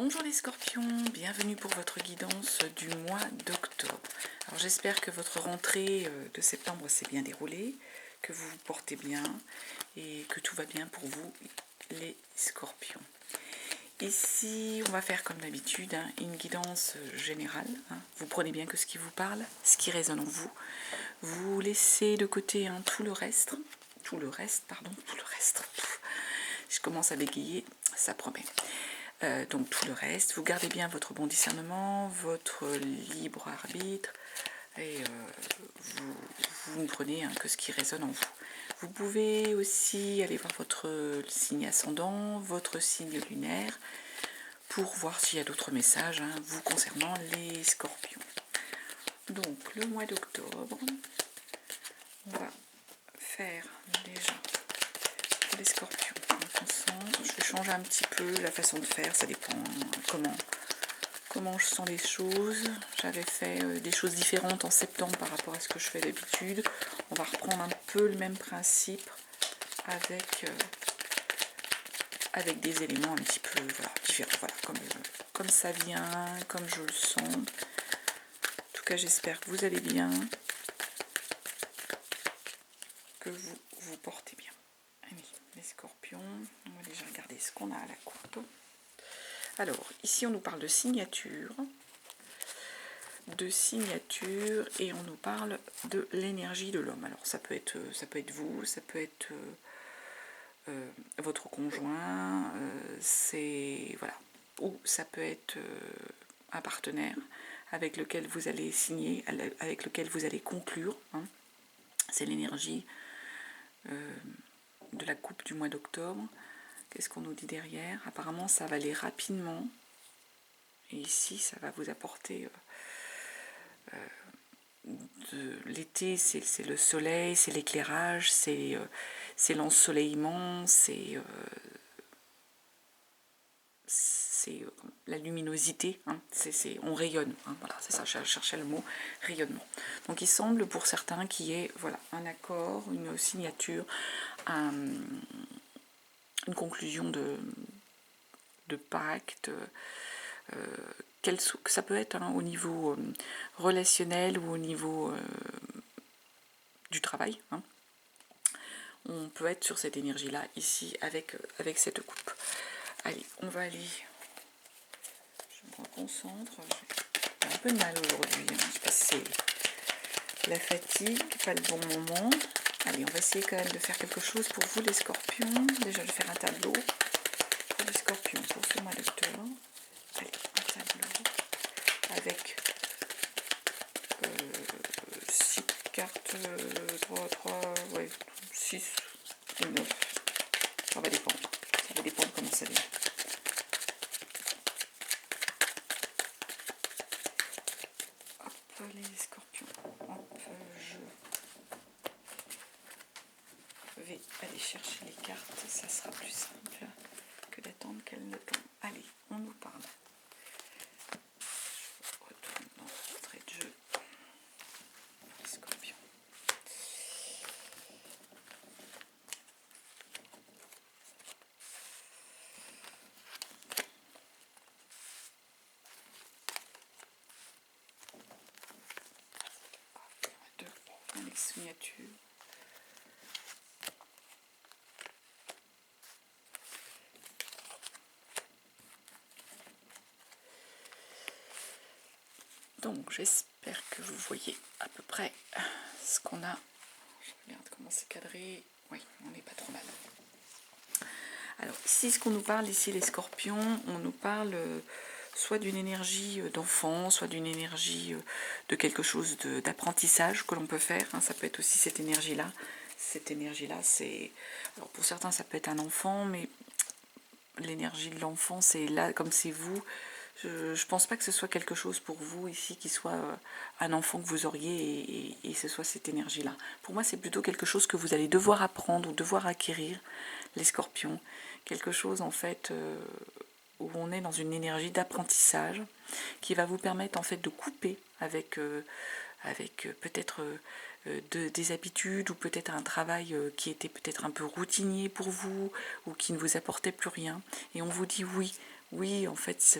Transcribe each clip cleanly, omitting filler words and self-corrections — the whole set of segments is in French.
Bonjour les scorpions, bienvenue pour votre guidance du mois d'octobre. Alors j'espère que votre rentrée de septembre s'est bien déroulée, que vous vous portez bien et que tout va bien pour vous les scorpions. Ici on va faire comme d'habitude une guidance générale. Vous prenez bien que ce qui vous parle, ce qui résonne en vous. Vous laissez de côté tout le reste. Je commence à bégayer, ça promet. Donc tout le reste, vous gardez bien votre bon discernement, votre libre arbitre, et vous ne prenez que ce qui résonne en vous. Vous pouvez aussi aller voir votre signe ascendant, votre signe lunaire, pour voir s'il y a d'autres messages vous concernant les scorpions. Donc le mois d'octobre, on va faire déjà pour les scorpions. Je vais changer un petit peu la façon de faire, ça dépend comment je sens les choses. J'avais fait des choses différentes en septembre par rapport à ce que je fais d'habitude. On va reprendre un peu le même principe avec des éléments un petit peu différents. Voilà, comme ça vient, comme je le sens. En tout cas, j'espère que vous allez bien, que vous vous portez bien. Allez, les scorpions, on va déjà regarder ce qu'on a à la coupe. Alors, ici on nous parle de signature, et on nous parle de l'énergie de l'homme. Alors ça peut être vous, ça peut être votre conjoint, ou ça peut être un partenaire avec lequel vous allez signer, avec lequel vous allez conclure. C'est l'énergie de la coupe du mois d'octobre. Qu'est-ce qu'on nous dit derrière? Apparemment ça va aller rapidement. Et ici, ça va vous apporter l'été, c'est le soleil, c'est l'éclairage, c'est l'ensoleillement, c'est la luminosité. On rayonne. Voilà, c'est ça, je cherchais le mot rayonnement. Donc il semble pour certains qu'il y ait un accord, une signature, une conclusion de pacte. Ça peut être au niveau relationnel ou au niveau du travail. On peut être sur cette énergie-là, ici, avec cette coupe. Allez, on va aller... Je me reconcentre. J'ai un peu de mal aujourd'hui. Je sais pas si c'est la fatigue, pas le bon moment. Allez, on va essayer quand même de faire quelque chose pour vous, les scorpions. Déjà, je vais faire un tableau pour les scorpions pour ce mois d'octobre. Allez, un tableau avec 6 cartes, 6 ou 9. Ça va dépendre comment ça vient. Hop, les scorpions. Hop, je vais aller chercher les cartes, ça sera plus simple que d'attendre qu'elles ne tombent. Allez, on nous parle. Retourne dans l'entrée de jeu. Scorpion. Avec signature. Donc j'espère que vous voyez à peu près ce qu'on a. Je regarde comment c'est cadré. Oui, on n'est pas trop mal. Alors ici, ce qu'on nous parle, ici les scorpions, on nous parle soit d'une énergie d'enfant, soit d'une énergie de quelque chose d'apprentissage que l'on peut faire. Ça peut être aussi cette énergie-là. Cette énergie-là, c'est... Alors pour certains, ça peut être un enfant, mais l'énergie de l'enfant, c'est là, comme c'est vous. Je pense pas que ce soit quelque chose pour vous ici qui soit un enfant que vous auriez et ce soit cette énergie-là. Pour moi, c'est plutôt quelque chose que vous allez devoir apprendre ou devoir acquérir, les scorpions. Quelque chose en fait où on est dans une énergie d'apprentissage qui va vous permettre en fait de couper avec peut-être des habitudes ou peut-être un travail qui était peut-être un peu routinier pour vous ou qui ne vous apportait plus rien. Et on vous dit oui, oui, en fait,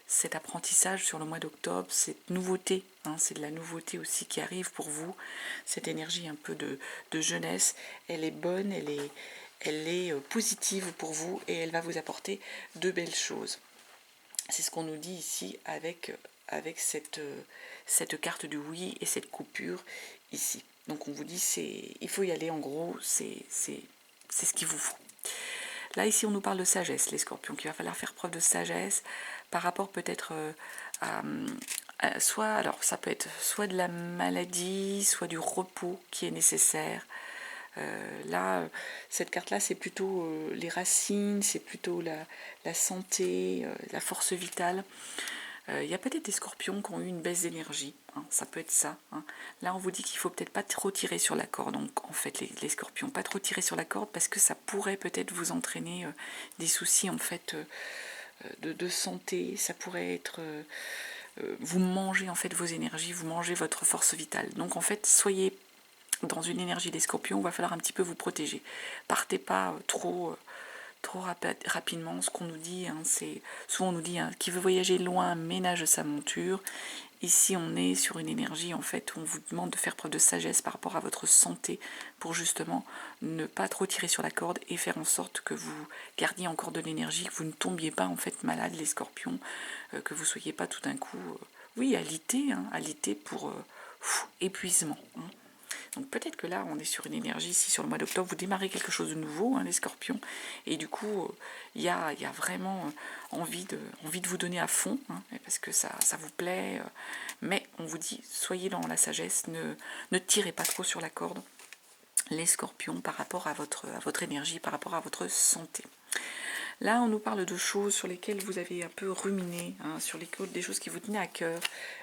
cet apprentissage sur le mois d'octobre, cette nouveauté, hein, c'est de la nouveauté aussi qui arrive pour vous, cette énergie un peu de jeunesse, elle est bonne, elle est positive pour vous et elle va vous apporter de belles choses. C'est ce qu'on nous dit ici avec cette carte du oui et cette coupure ici. Donc on vous dit, il faut y aller, en gros, c'est ce qu'il vous faut. Là, ici, on nous parle de sagesse, les scorpions, qu'il va falloir faire preuve de sagesse par rapport peut-être soit, alors ça peut être soit de la maladie, soit du repos qui est nécessaire. Là, cette carte-là, c'est plutôt les racines, c'est plutôt la santé, la force vitale. Il y a peut-être des scorpions qui ont eu une baisse d'énergie, hein, ça peut être ça. Hein. Là, on vous dit qu'il faut peut-être pas trop tirer sur la corde, donc en fait, les scorpions, pas trop tirer sur la corde parce que ça pourrait peut-être vous entraîner des soucis en fait de santé, ça pourrait être vous mangez en fait vos énergies, vous mangez votre force vitale. Donc en fait, soyez dans une énergie des scorpions, il va falloir un petit peu vous protéger. Partez pas trop rapidement. Ce qu'on nous dit, hein, c'est souvent on nous dit, hein, qui veut voyager loin ménage sa monture. Ici, on est sur une énergie en fait où on vous demande de faire preuve de sagesse par rapport à votre santé pour justement ne pas trop tirer sur la corde et faire en sorte que vous gardiez encore de l'énergie, que vous ne tombiez pas en fait malade les scorpions, que vous soyez pas tout d'un coup, oui, alité pour épuisement. Hein. Donc peut-être que là, on est sur une énergie, si sur le mois d'octobre, vous démarrez quelque chose de nouveau, hein, les scorpions, et du coup, il y a vraiment envie de vous donner à fond, hein, parce que ça vous plaît, mais on vous dit, soyez dans la sagesse, ne tirez pas trop sur la corde, les scorpions, par rapport à votre énergie, par rapport à votre santé. Là, on nous parle de choses sur lesquelles vous avez un peu ruminé, hein, sur des choses qui vous tenaient à cœur,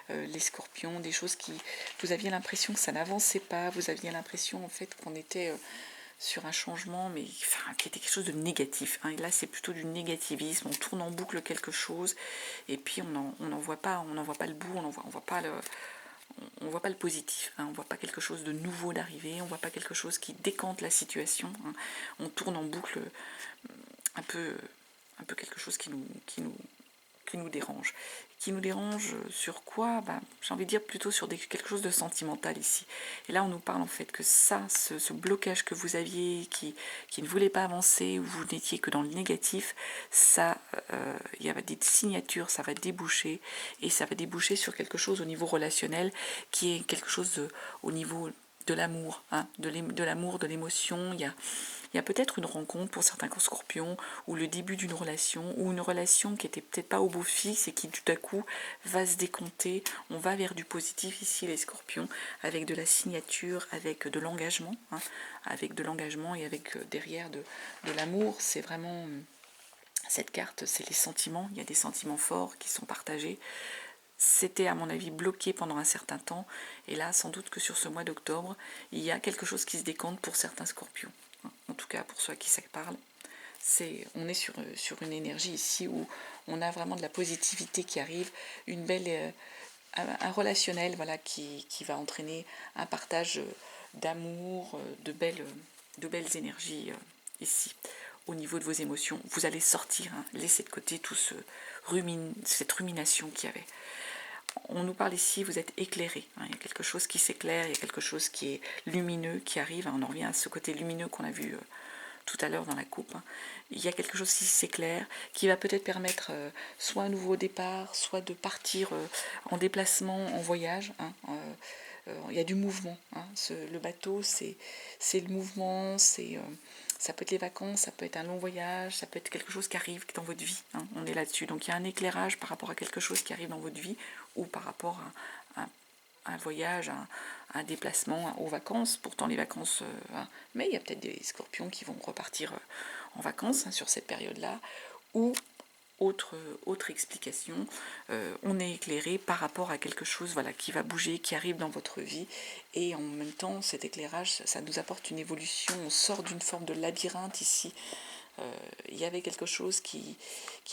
les scorpions, des choses qui vous aviez l'impression que ça n'avançait pas, vous aviez l'impression en fait qu'on était sur un changement, mais enfin, qui était quelque chose de négatif. Hein. Et là, c'est plutôt du négativisme, on tourne en boucle quelque chose, et puis on n'en voit pas le bout, on voit pas le positif, hein, on ne voit pas quelque chose de nouveau d'arriver, on ne voit pas quelque chose qui décante la situation, hein, on tourne en boucle un peu quelque chose qui nous dérange. Qui nous dérange sur quoi? J'ai envie de dire plutôt sur quelque chose de sentimental ici. Et là, on nous parle en fait que ça, ce blocage que vous aviez, qui ne voulait pas avancer, où vous n'étiez que dans le négatif, ça, il y avait des signatures, ça va déboucher, et ça va déboucher sur quelque chose au niveau relationnel, qui est quelque chose au niveau de l'amour, hein, de l'amour, de l'émotion. Il y a peut-être une rencontre pour certains scorpions, ou le début d'une relation, ou une relation qui était peut-être pas au beau fixe et qui tout à coup va se décompter. On va vers du positif ici les scorpions, avec de la signature, avec de l'engagement, hein, avec de l'engagement et avec derrière de l'amour. C'est vraiment cette carte, c'est les sentiments. Il y a des sentiments forts qui sont partagés. C'était à mon avis bloqué pendant un certain temps, et là sans doute que sur ce mois d'octobre il y a quelque chose qui se décante pour certains scorpions, en tout cas pour ceux à qui ça parle. On est sur une énergie ici où on a vraiment de la positivité qui arrive, une belle un relationnel, voilà, qui va entraîner un partage d'amour, de belles énergies ici. Au niveau de vos émotions, vous allez sortir, hein, laisser de côté tout cette rumination qu'il y avait. On nous parle ici, vous êtes éclairé, hein, il y a quelque chose qui s'éclaire, il y a quelque chose qui est lumineux qui arrive, hein, on en revient à ce côté lumineux qu'on a vu tout à l'heure dans la coupe. Hein. Il y a quelque chose qui s'éclaire, qui va peut-être permettre soit un nouveau départ, soit de partir en déplacement, en voyage. Hein, il y a du mouvement. Hein. Le bateau, c'est le mouvement, ça peut être les vacances, ça peut être un long voyage, ça peut être quelque chose qui arrive dans votre vie. Hein. On est là-dessus. Donc il y a un éclairage par rapport à quelque chose qui arrive dans votre vie ou par rapport à un voyage, un déplacement, aux vacances. Pourtant les vacances, hein. Mais il y a peut-être des scorpions qui vont repartir en vacances, hein, sur cette période-là, ou autre explication, on est éclairé par rapport à quelque chose, voilà, qui va bouger, qui arrive dans votre vie, et en même temps cet éclairage, ça nous apporte une évolution, on sort d'une forme de labyrinthe ici. Il y avait quelque chose qui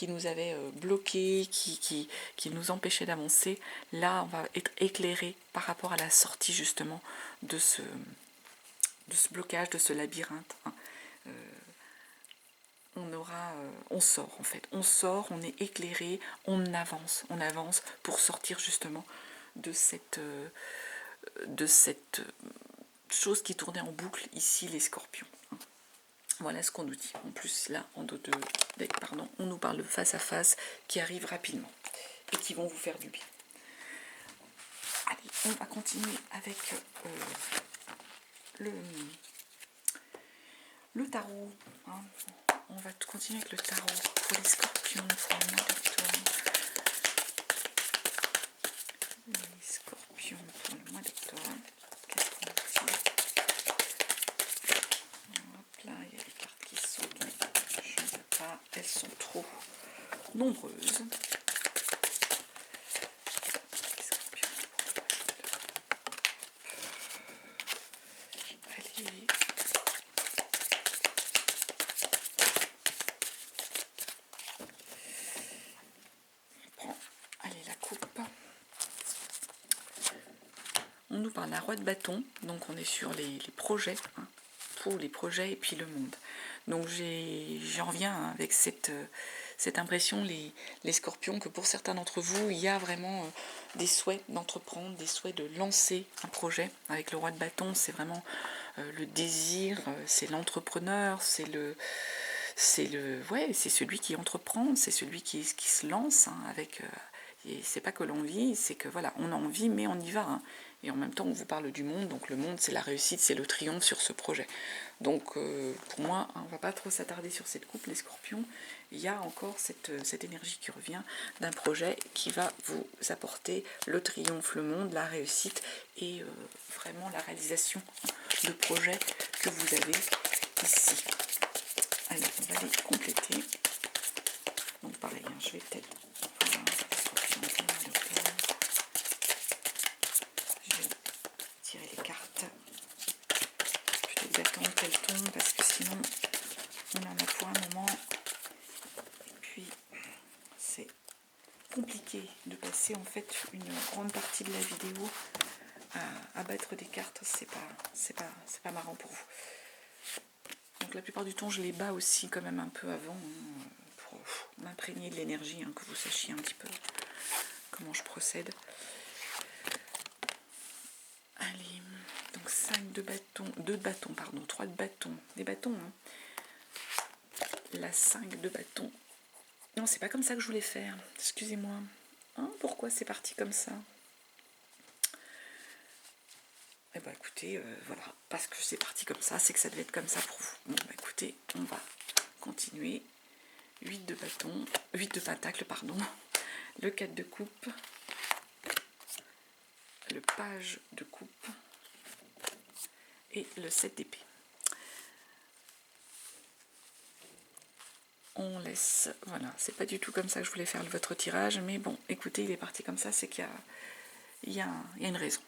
nous avait bloqué, qui nous empêchait d'avancer. Là, on va être éclairé par rapport à la sortie justement de ce blocage, de ce labyrinthe. Hein. on sort en fait, on sort, on est éclairé, on avance pour sortir justement de cette chose qui tournait en boucle ici, les scorpions. Voilà ce qu'on nous dit. En plus, là, en dos de deck, pardon, on nous parle de face à face qui arrivent rapidement et qui vont vous faire du bien. Allez, on va continuer avec le tarot. Hein. On va continuer avec le tarot pour les scorpions pour le mois d'octobre. Les scorpions pour le mois d'octobre. Qu'est-ce qu'on dit? Hop là, il y a des cartes qui sautent, mais je ne sais pas, elles sont trop nombreuses. Allez. Allez, la coupe. On nous parle d'un roi de bâton, donc on est sur les projets, hein, pour les projets et puis le monde. Donc j'en reviens avec cette impression, les scorpions, que pour certains d'entre vous, il y a vraiment des souhaits d'entreprendre, des souhaits de lancer un projet. Avec le roi de bâton, c'est vraiment le désir, c'est l'entrepreneur, c'est celui qui entreprend, c'est celui qui se lance, hein, avec... et c'est pas que l'envie, c'est que voilà, on a envie, mais on y va. Hein. Et en même temps, on vous parle du monde, donc le monde, c'est la réussite, c'est le triomphe sur ce projet. Donc, pour moi, hein, on va pas trop s'attarder sur cette coupe, les scorpions. Il y a encore cette énergie qui revient d'un projet qui va vous apporter le triomphe, le monde, la réussite et vraiment la réalisation de projets que vous avez ici. Allez, on va les compléter. Donc, pareil, hein, je vais peut-être... tirer les cartes. Plutôt que d'attendre qu'elles tombent parce que sinon on en a pour un moment. Et puis c'est compliqué de passer en fait une grande partie de la vidéo à battre des cartes. C'est pas marrant pour vous. Donc la plupart du temps je les bats aussi quand même un peu avant, hein, pour m'imprégner de l'énergie, hein, que vous sachiez un petit peu comment je procède. Allez, donc 5 de bâtons, 2 de bâtons, pardon, 3 de bâtons, des bâtons, hein. La 5 de bâtons. Non, c'est pas comme ça que je voulais faire, excusez-moi. Hein, pourquoi c'est parti comme ça? Eh ben écoutez, voilà, parce que c'est parti comme ça, c'est que ça devait être comme ça pour vous. Bon, bah écoutez, on va continuer. 8 de bâtons, 8 de pentacles, pardon, le 4 de coupe, le page de coupe et le 7 d'épée. On laisse, voilà, c'est pas du tout comme ça que je voulais faire votre tirage, mais bon, écoutez, il est parti comme ça, c'est qu'il y a une raison.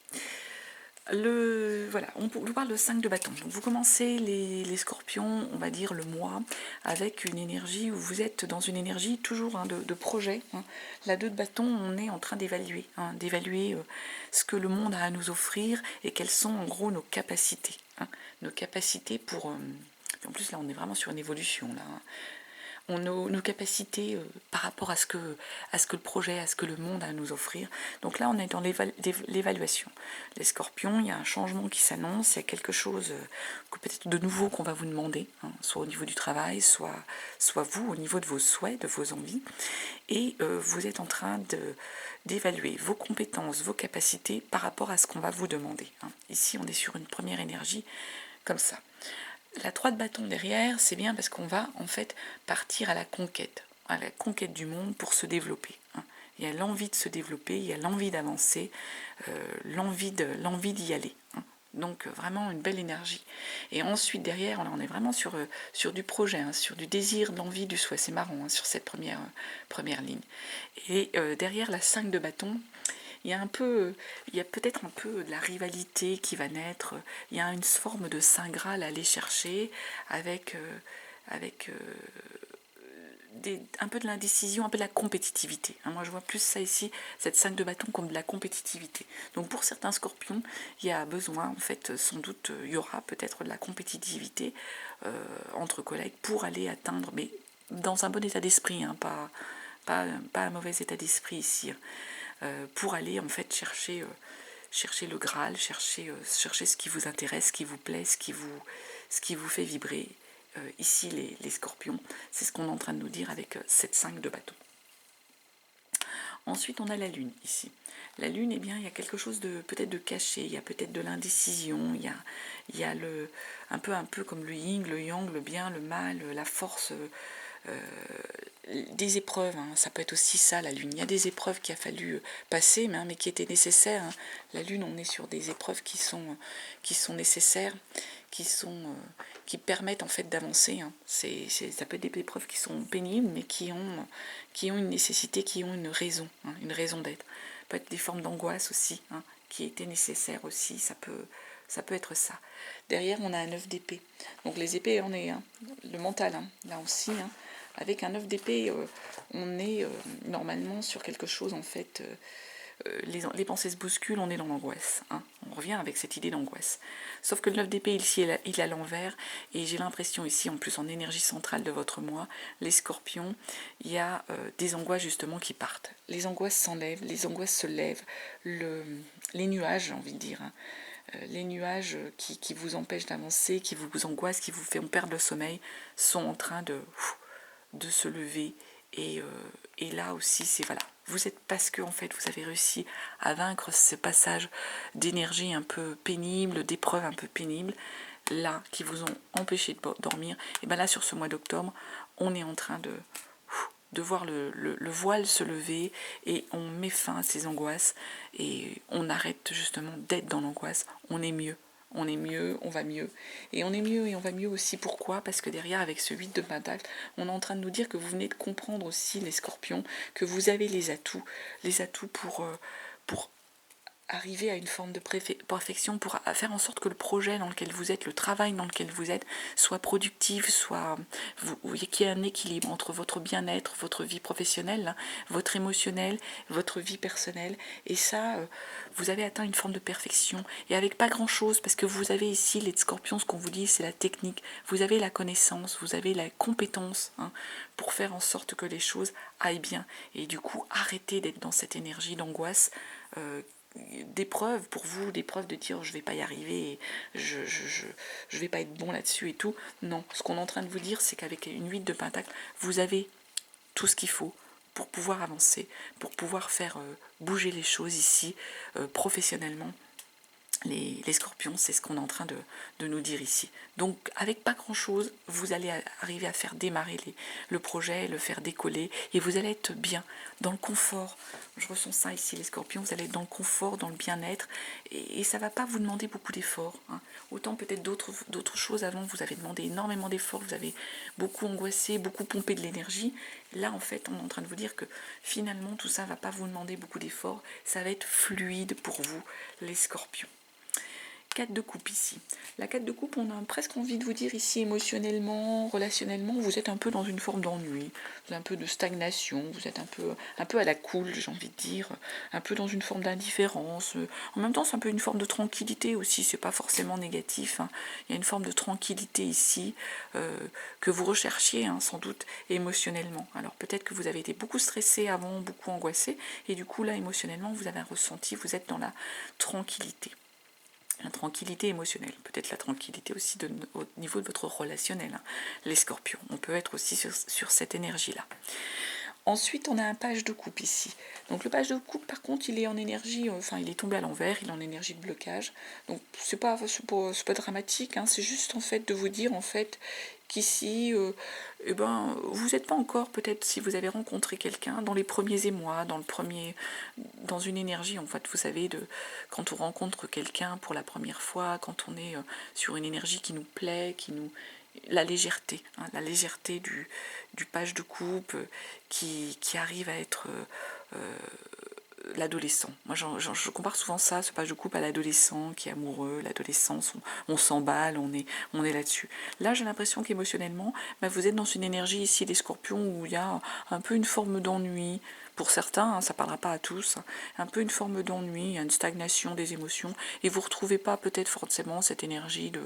Voilà, on vous parle de 5 de bâton. Donc vous commencez les scorpions, on va dire le mois, avec une énergie où vous êtes dans une énergie toujours, hein, de projet. Hein. La 2 de bâton, on est en train d'évaluer, hein, ce que le monde a à nous offrir et quelles sont en gros nos capacités. Hein, nos capacités pour... en plus là on est vraiment sur une évolution là. Hein. Nos capacités par rapport à ce que le projet, à ce que le monde a à nous offrir. Donc là, on est dans l'évaluation. Les scorpions, il y a un changement qui s'annonce, il y a quelque chose peut-être de nouveau qu'on va vous demander, hein, soit au niveau du travail, soit vous, au niveau de vos souhaits, de vos envies. Et vous êtes en train d'évaluer vos compétences, vos capacités par rapport à ce qu'on va vous demander. Hein. Ici, on est sur une première énergie comme ça. La 3 de bâton derrière, c'est bien parce qu'on va en fait partir à la conquête du monde pour se développer. Hein. Il y a l'envie de se développer, il y a l'envie d'avancer, l'envie d'y aller. Hein. Donc vraiment une belle énergie. Et ensuite derrière, on est vraiment sur du projet, hein, sur du désir, de l'envie, du souhait. C'est marrant, hein, sur cette première ligne. Et derrière la 5 de bâton, il y a peut-être un peu de la rivalité qui va naître. Il y a une forme de saint graal à aller chercher avec un peu de l'indécision, un peu de la compétitivité. Moi, je vois plus ça ici, cette 5 de bâton, comme de la compétitivité. Donc, pour certains scorpions, il y a besoin, en fait, sans doute, il y aura peut-être de la compétitivité entre collègues pour aller atteindre, mais dans un bon état d'esprit, pas un mauvais état d'esprit ici, pour aller, en fait, chercher le Graal, chercher ce qui vous intéresse, ce qui vous plaît, ce qui vous fait vibrer. Ici, les scorpions, c'est ce qu'on est en train de nous dire avec cette 5 de bâton. Ensuite, on a la lune ici. La lune, eh bien, il y a quelque chose de peut-être de caché, il y a peut-être de l'indécision, il y a un peu comme le yin, le yang, le bien, le mal, la force, des épreuves, ça peut être aussi ça, la lune. Il y a des épreuves qu'il a fallu passer, mais qui étaient nécessaires. La lune, on est sur des épreuves qui sont nécessaires, qui permettent en fait d'avancer. Ça peut être des épreuves qui sont pénibles, mais qui ont une nécessité, qui ont une raison d'être. Ça peut être des formes d'angoisse aussi, qui étaient nécessaires aussi. Ça peut être ça. Derrière, on a un 9 d'épée. Donc les épées, on est le mental, là aussi. Avec un 9 d'épée, on est normalement sur quelque chose, en fait, les pensées se bousculent, on est dans l'angoisse. On revient avec cette idée d'angoisse. Sauf que le 9 d'épée, ici, il est à l'envers, et j'ai l'impression ici, en plus en énergie centrale de votre moi, les scorpions, il y a des angoisses justement qui partent. Les angoisses s'enlèvent, les angoisses se lèvent, les nuages, j'ai envie de dire, les nuages qui vous empêchent d'avancer, qui vous angoissent, qui vous font perdre le sommeil, sont en train de se lever. Et là aussi, c'est voilà. Vous êtes parce que en fait, vous avez réussi à vaincre ce passage d'énergie un peu pénible, d'épreuves un peu pénibles, là, qui vous ont empêché de dormir. Et bien là, sur ce mois d'octobre, on est en train de voir le voile se lever et on met fin à ces angoisses et on arrête justement d'être dans l'angoisse. On est mieux. On est mieux, on va mieux. Et on est mieux et on va mieux aussi. Pourquoi? Parce que derrière, avec ce 8 de pentacle, on est en train de nous dire que vous venez de comprendre aussi, les scorpions, que vous avez les atouts pour arriver à une forme de perfection, pour faire en sorte que le projet dans lequel vous êtes, le travail dans lequel vous êtes, soit productif, soit qu'il y ait un équilibre entre votre bien-être, votre vie professionnelle, votre émotionnel, votre vie personnelle. Et ça, vous avez atteint une forme de perfection. Et avec pas grand-chose, parce que vous avez ici, les scorpions, ce qu'on vous dit, c'est la technique. Vous avez la connaissance, vous avez la compétence pour faire en sorte que les choses aillent bien. Et du coup, arrêtez d'être dans cette énergie d'angoisse, d'épreuves pour vous, d'épreuves de dire je vais pas y arriver, je vais pas être bon là-dessus et tout. Non, ce qu'on est en train de vous dire, c'est qu'avec une 8 de pentacle, vous avez tout ce qu'il faut pour pouvoir avancer, pour pouvoir faire bouger les choses ici, professionnellement. Les scorpions, c'est ce qu'on est en train de nous dire ici. Donc, avec pas grand-chose, vous allez arriver à faire démarrer le projet, le faire décoller, et vous allez être bien, dans le confort. Je ressens ça ici, les scorpions, vous allez être dans le confort, dans le bien-être, et ça ne va pas vous demander beaucoup d'efforts. Autant peut-être d'autres choses avant, vous avez demandé énormément d'efforts, vous avez beaucoup angoissé, beaucoup pompé de l'énergie. Là, en fait, on est en train de vous dire que finalement, tout ça ne va pas vous demander beaucoup d'efforts, ça va être fluide pour vous, les scorpions. 4 de coupe ici. La 4 de coupe, on a presque envie de vous dire ici émotionnellement, relationnellement, vous êtes un peu dans une forme d'ennui, un peu de stagnation, vous êtes un peu à la cool, j'ai envie de dire, un peu dans une forme d'indifférence. En même temps, c'est un peu une forme de tranquillité aussi, c'est pas forcément négatif. Il y a une forme de tranquillité ici que vous recherchiez sans doute émotionnellement. Alors peut-être que vous avez été beaucoup stressé avant, beaucoup angoissé, et du coup là émotionnellement, vous avez un ressenti, vous êtes dans la tranquillité. La tranquillité émotionnelle, peut-être la tranquillité aussi au niveau de votre relationnel, les scorpions. On peut être aussi sur cette énergie-là. Ensuite, on a un page de coupe ici. Donc le page de coupe, par contre, il est en énergie, il est tombé à l'envers, il est en énergie de blocage. Donc c'est pas dramatique, c'est juste en fait de vous dire en fait qu'ici, vous n'êtes pas encore, peut-être si vous avez rencontré quelqu'un dans les premiers émois, dans une énergie, en fait, vous savez, quand on rencontre quelqu'un pour la première fois, quand on est sur une énergie qui nous plaît, la légèreté du page de coupe qui arrive à être l'adolescent. Moi, je compare souvent ça, ce page de coupe, à l'adolescent qui est amoureux, l'adolescence, on s'emballe, on est là-dessus. Là, j'ai l'impression qu'émotionnellement, vous êtes dans une énergie ici, les scorpions, où il y a un peu une forme d'ennui. Pour certains, hein, ça ne parlera pas à tous, hein, un peu une forme d'ennui, une stagnation des émotions, et vous ne retrouvez pas peut-être forcément cette énergie de...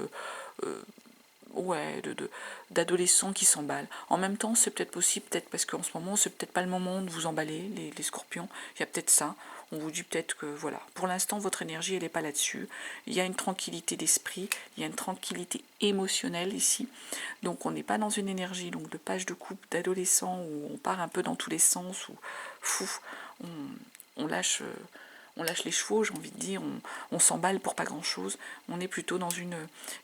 ouais, d'adolescents qui s'emballent. En même temps, c'est peut-être possible, peut-être parce qu'en ce moment, c'est peut-être pas le moment de vous emballer, les scorpions. Il y a peut-être ça. On vous dit peut-être que, voilà, pour l'instant, votre énergie, elle n'est pas là-dessus. Il y a une tranquillité d'esprit, il y a une tranquillité émotionnelle ici. Donc, on n'est pas dans une énergie donc de page de coupe d'adolescent où on part un peu dans tous les sens, où, fou, on lâche... on lâche les chevaux, j'ai envie de dire, on s'emballe pour pas grand-chose. On est plutôt dans une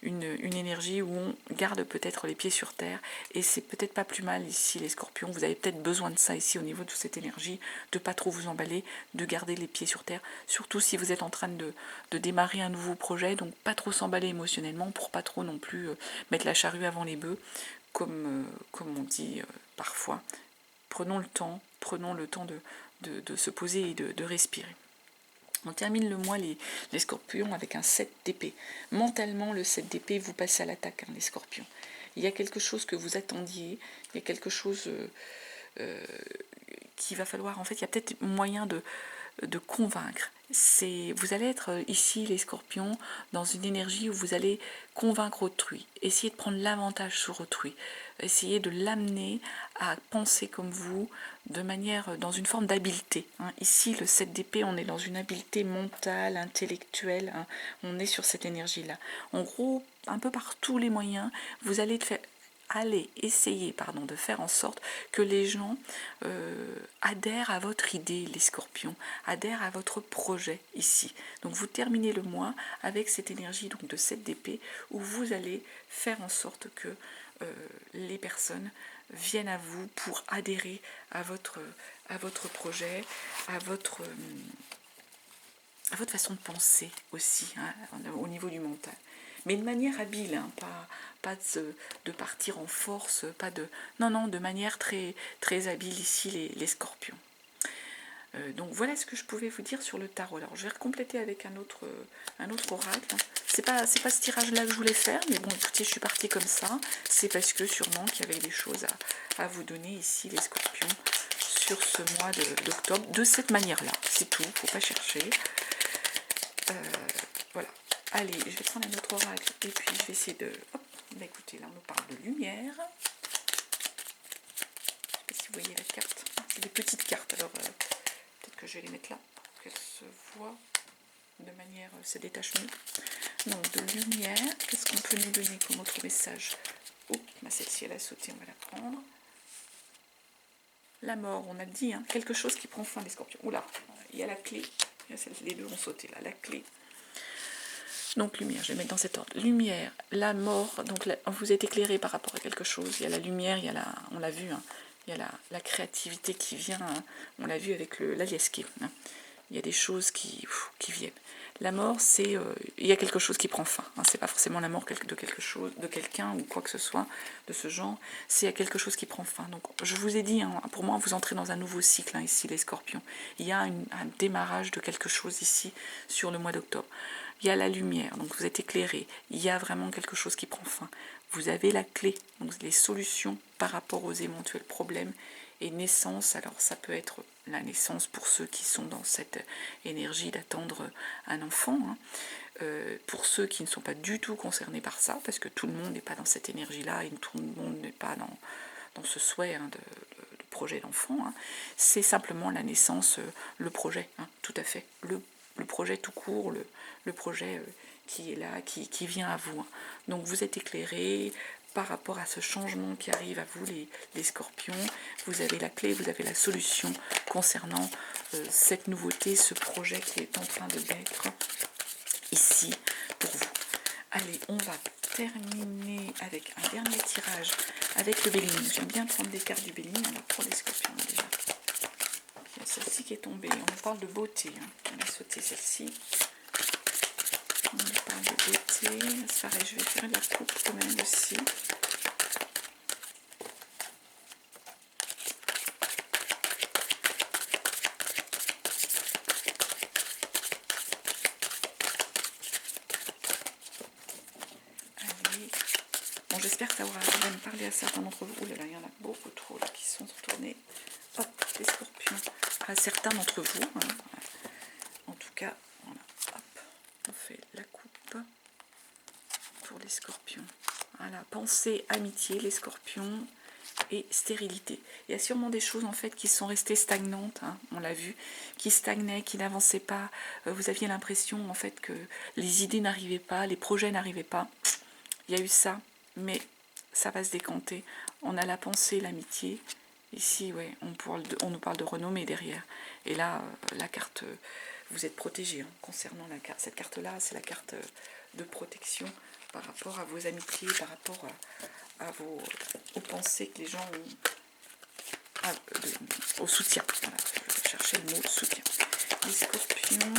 énergie où on garde peut-être les pieds sur terre. Et c'est peut-être pas plus mal ici, les scorpions. Vous avez peut-être besoin de ça ici au niveau de cette énergie, de pas trop vous emballer, de garder les pieds sur terre. Surtout si vous êtes en train de démarrer un nouveau projet, donc pas trop s'emballer émotionnellement pour pas trop non plus mettre la charrue avant les bœufs, comme on dit parfois. Prenons le temps de se poser et de respirer. On termine le mois, les scorpions, avec un 7 d'épée. Mentalement, le 7 d'épée, vous passez à l'attaque, hein, les scorpions. Il y a quelque chose que vous attendiez, il y a quelque chose qu'il va falloir... En fait, il y a peut-être moyen de convaincre. Vous allez être ici, les scorpions, dans une énergie où vous allez convaincre autrui, essayer de prendre l'avantage sur autrui, essayer de l'amener à penser comme vous, de manière, dans une forme d'habileté. Hein. Ici, le 7 d'épée, on est dans une habileté mentale, intellectuelle, hein. On est sur cette énergie-là. En gros, un peu par tous les moyens, vous allez essayer de faire en sorte que les gens adhèrent à votre idée, les scorpions, adhèrent à votre projet ici. Donc vous terminez le mois avec cette énergie donc de 7 d'épée où vous allez faire en sorte que les personnes viennent à vous pour adhérer à votre projet, à votre façon de penser aussi, hein, au niveau du mental. Mais de manière habile, hein, pas de partir en force, non, de manière très, très habile ici, les scorpions. Donc voilà ce que je pouvais vous dire sur le tarot. Alors je vais compléter avec un autre oracle. C'est pas ce tirage-là que je voulais faire, mais bon, écoutez, je suis partie comme ça. C'est parce que sûrement qu'il y avait des choses à vous donner ici, les scorpions, sur ce mois d'octobre, de cette manière-là. C'est tout, faut pas chercher. Voilà. Allez, je vais prendre un autre oracle et puis je vais essayer de... Hop, écoutez, là on nous parle de lumière. Je ne sais pas si vous voyez la carte. C'est des petites cartes, alors peut-être que je vais les mettre là pour qu'elles se voient de manière... se détachent mieux. Donc de lumière, qu'est-ce qu'on peut nous donner comme autre message? Oh, celle-ci elle a sauté, on va la prendre. La mort, on a dit, hein, quelque chose qui prend fin, les scorpions. Oula, il y a la clé. Les deux ont sauté là, la clé. Donc lumière, je vais mettre dans cet ordre. Lumière, la mort, donc vous êtes éclairé par rapport à quelque chose. Il y a la lumière, il y a on l'a vu, hein, il y a la créativité qui vient, hein, on l'a vu avec l'aliasqué. Hein. Il y a des choses qui viennent. La mort, c'est il y a quelque chose qui prend fin. Hein, c'est pas forcément la mort de quelque chose, de quelqu'un ou quoi que ce soit de ce genre. C'est il y a quelque chose qui prend fin. Donc je vous ai dit, hein, pour moi, vous entrez dans un nouveau cycle, hein, ici, les scorpions. Il y a un démarrage de quelque chose ici sur le mois d'octobre. Il y a la lumière, donc vous êtes éclairé. Il y a vraiment quelque chose qui prend fin. Vous avez la clé, donc les solutions par rapport aux éventuels problèmes. Et naissance, alors ça peut être la naissance pour ceux qui sont dans cette énergie d'attendre un enfant. Hein. Pour ceux qui ne sont pas du tout concernés par ça, parce que tout le monde n'est pas dans cette énergie-là et tout le monde n'est pas dans ce souhait, hein, de projet d'enfant. Hein. C'est simplement la naissance, le projet, hein, tout à fait. Le projet tout court, le projet qui est là, qui vient à vous. Hein. Donc vous êtes éclairé par rapport à ce changement qui arrive à vous, les scorpions. Vous avez la clé, vous avez la solution concernant cette nouveauté, ce projet qui est en train de naître ici pour vous. Allez, on va terminer avec un dernier tirage avec le Bélier. J'aime bien prendre des cartes du Bélier. On va prendre les scorpions déjà. Il y a celle-ci qui est tombée. On parle de beauté. Hein. On a sauté celle-ci. On parle de beauté. C'est pareil, je vais faire de la coupe quand même aussi. j'espère que ça va me parler à certains d'entre vous. Ouh là là, il y en a beaucoup trop là, qui sont retournés. Hop, les scorpions. À certains d'entre vous. Hein. En tout cas, voilà. Hop, on fait la coupe pour les scorpions. Voilà, pensée, amitié, les scorpions et stérilité. Il y a sûrement des choses en fait qui sont restées stagnantes, hein, on l'a vu, qui stagnaient, qui n'avançaient pas. Vous aviez l'impression en fait que les idées n'arrivaient pas, les projets n'arrivaient pas. Il y a eu ça, mais ça va se décanter. On a la pensée, l'amitié. Ici, ouais, on nous parle de renommée derrière. Et là, la carte, vous êtes protégé hein, concernant la carte. Cette carte-là, c'est la carte de protection par rapport à vos amitiés, par rapport aux pensées que les gens ont, au soutien. Voilà, je cherchais le mot soutien. Les scorpions,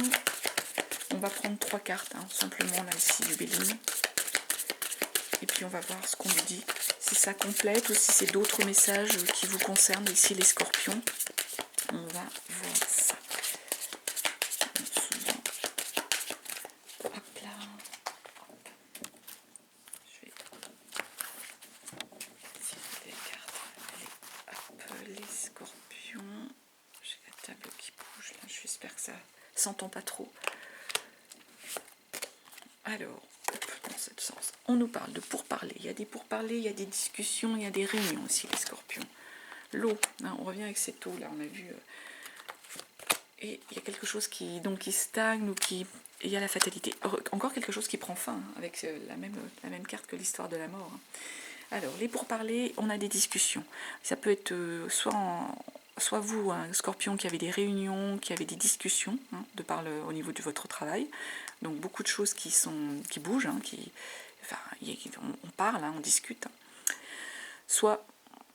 on va prendre 3 cartes, hein, simplement là ici du Béline. Et puis on va voir ce qu'on nous dit, si ça complète ou si c'est d'autres messages qui vous concernent ici les scorpions. On va voir ça. Hop là. Je vais tirer les cartes. Hop, les scorpions. J'ai la table qui bouge là, j'espère que ça s'entend pas trop. Alors, dans ce sens, on nous parle de pourparlers. Il y a des pourparlers, il y a des discussions, il y a des réunions aussi, les scorpions. L'eau, hein, on revient avec cette eau là, on a vu. Et il y a quelque chose qui stagne ou qui. Il y a la fatalité. Encore quelque chose qui prend fin, hein, avec la même carte que l'histoire de la mort. Hein. Alors, les pourparlers, on a des discussions. Ça peut être soit vous, un scorpion, qui avez des réunions, qui avez des discussions, hein, au niveau de votre travail. Donc, beaucoup de choses qui bougent, hein, on parle, hein, on discute. Hein. Soit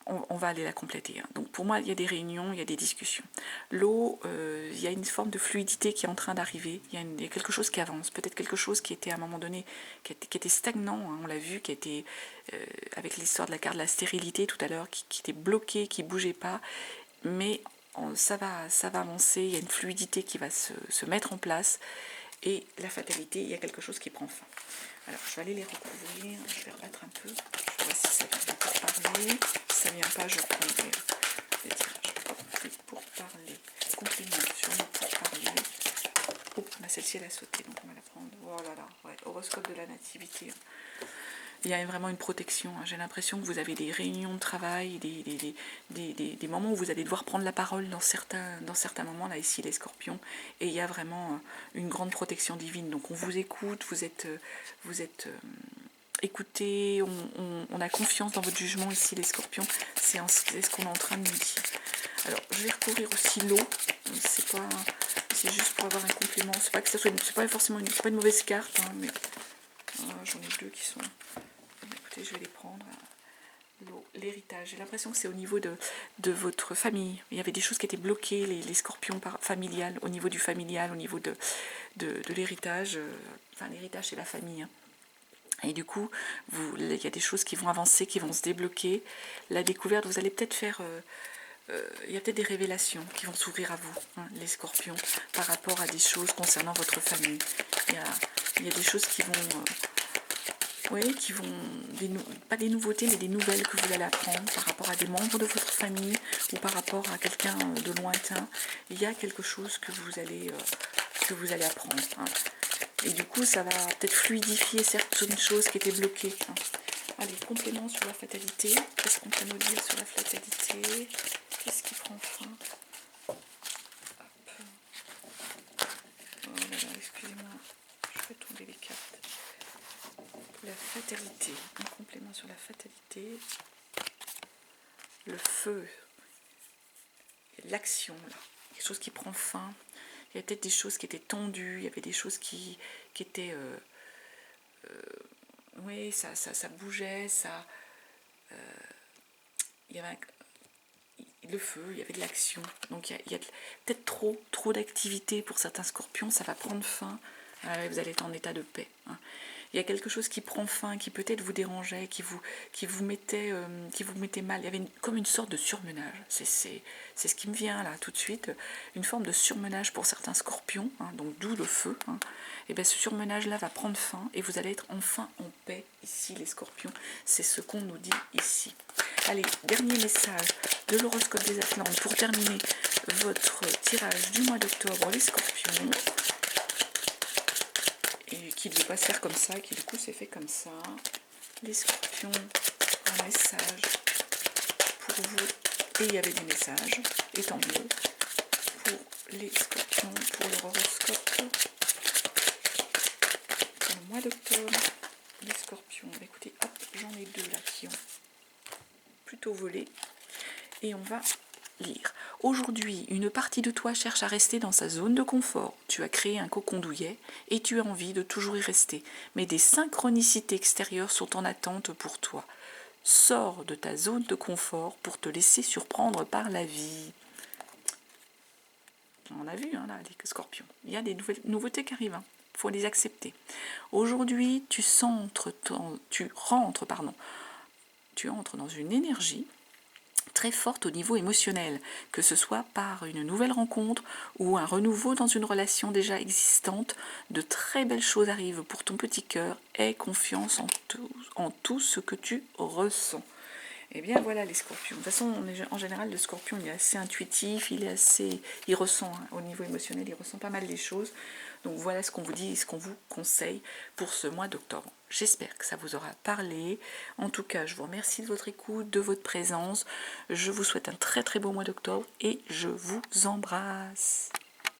on va aller la compléter. Hein. Donc pour moi, il y a des réunions, il y a des discussions. L'eau, il y a une forme de fluidité qui est en train d'arriver. Il y a quelque chose qui avance. Peut-être quelque chose qui était à un moment donné, qui était stagnant, hein, on l'a vu, qui était, avec l'histoire de la carte de la stérilité tout à l'heure, qui était bloqué, qui ne bougeait pas. Mais ça va avancer, il y a une fluidité qui va se mettre en place. Et la fatalité, il y a quelque chose qui prend fin. Alors, je vais aller les recouvrir, je vais rebattre un peu. Je vois si ça vient pour parler. Si ça ne vient pas, je reprends les tirages. Pour parler. Complément sur le pour parler. Oh, celle-ci, elle a sauté, donc on va la prendre. Oh là là, ouais, horoscope de la nativité. Il y a vraiment une protection. J'ai l'impression que vous avez des réunions de travail, des moments où vous allez devoir prendre la parole dans certains moments, là ici les scorpions, et il y a vraiment une grande protection divine. Donc on vous écoute, vous êtes écoutés, on a confiance dans votre jugement ici les scorpions, c'est ce qu'on est en train de nous dire. Alors je vais recouvrir aussi l'eau, c'est juste pour avoir un complément, c'est pas forcément c'est pas une mauvaise carte, hein, mais j'en ai 2 qui sont... Écoutez, je vais les prendre. L'héritage. J'ai l'impression que c'est au niveau de votre famille. Il y avait des choses qui étaient bloquées, les scorpions familiales, au niveau du familial, au niveau de l'héritage. Enfin, l'héritage, c'est la famille. Hein. Et du coup, il y a des choses qui vont avancer, qui vont se débloquer. La découverte, vous allez peut-être faire... il y a peut-être des révélations qui vont s'ouvrir à vous, hein, les scorpions, par rapport à des choses concernant votre famille. Il y a des choses qui vont... pas des nouveautés, mais des nouvelles que vous allez apprendre par rapport à des membres de votre famille ou par rapport à quelqu'un de lointain. Il y a quelque chose que vous allez apprendre. Hein. Et du coup, ça va peut-être fluidifier certaines choses qui étaient bloquées. Hein. Allez, complément sur la fatalité. Qu'est-ce qu'on peut nous dire sur la fatalité? Qu'est-ce qui prend fin? Hop. Oh là là, excusez-moi. Je fais tomber les cartes. La fatalité, un complément sur la fatalité, le feu, l'action, là, quelque chose qui prend fin, il y a peut-être des choses qui étaient tendues, il y avait des choses qui étaient, oui, ça bougeait, il y avait le feu, il y avait de l'action, donc il y a peut-être trop d'activité pour certains scorpions, ça va prendre fin, vous allez être en état de paix, hein. il y a quelque chose qui prend fin, qui peut-être vous dérangeait, qui vous mettait mal. Il y avait comme une sorte de surmenage. C'est ce qui me vient là tout de suite. Une forme de surmenage pour certains scorpions, hein, donc d'où le feu. Hein. Et bien ce surmenage-là va prendre fin et vous allez être enfin en paix ici les scorpions. C'est ce qu'on nous dit ici. Allez, dernier message de l'horoscope des Atlantes pour terminer votre tirage du mois d'octobre, les scorpions. Et qui ne devait pas se faire comme ça, qui du coup s'est fait comme ça. Les scorpions, un message pour vous. Et il y avait des messages, et tant mieux, pour les scorpions, pour leur horoscope. Pour le mois d'octobre, les scorpions. Écoutez, hop, j'en ai deux là qui ont plutôt volé. Et on va lire. Aujourd'hui, une partie de toi cherche à rester dans sa zone de confort. Tu as créé un cocon douillet et tu as envie de toujours y rester. Mais des synchronicités extérieures sont en attente pour toi. Sors de ta zone de confort pour te laisser surprendre par la vie. On a vu là, les scorpions. Il y a des nouveautés qui arrivent. Il faut les accepter. Aujourd'hui, tu entres dans une énergie très forte au niveau émotionnel, que ce soit par une nouvelle rencontre ou un renouveau dans une relation déjà existante. De très belles choses arrivent pour ton petit cœur. Aie confiance en tout ce que tu ressens. Et bien voilà les scorpions. De toute façon, en général, le scorpion il est assez intuitif, il ressent, hein, au niveau émotionnel, il ressent pas mal les choses. Donc voilà ce qu'on vous dit et ce qu'on vous conseille pour ce mois d'octobre. J'espère que ça vous aura parlé. En tout cas, je vous remercie de votre écoute, de votre présence. Je vous souhaite un très très beau mois d'octobre et je vous embrasse.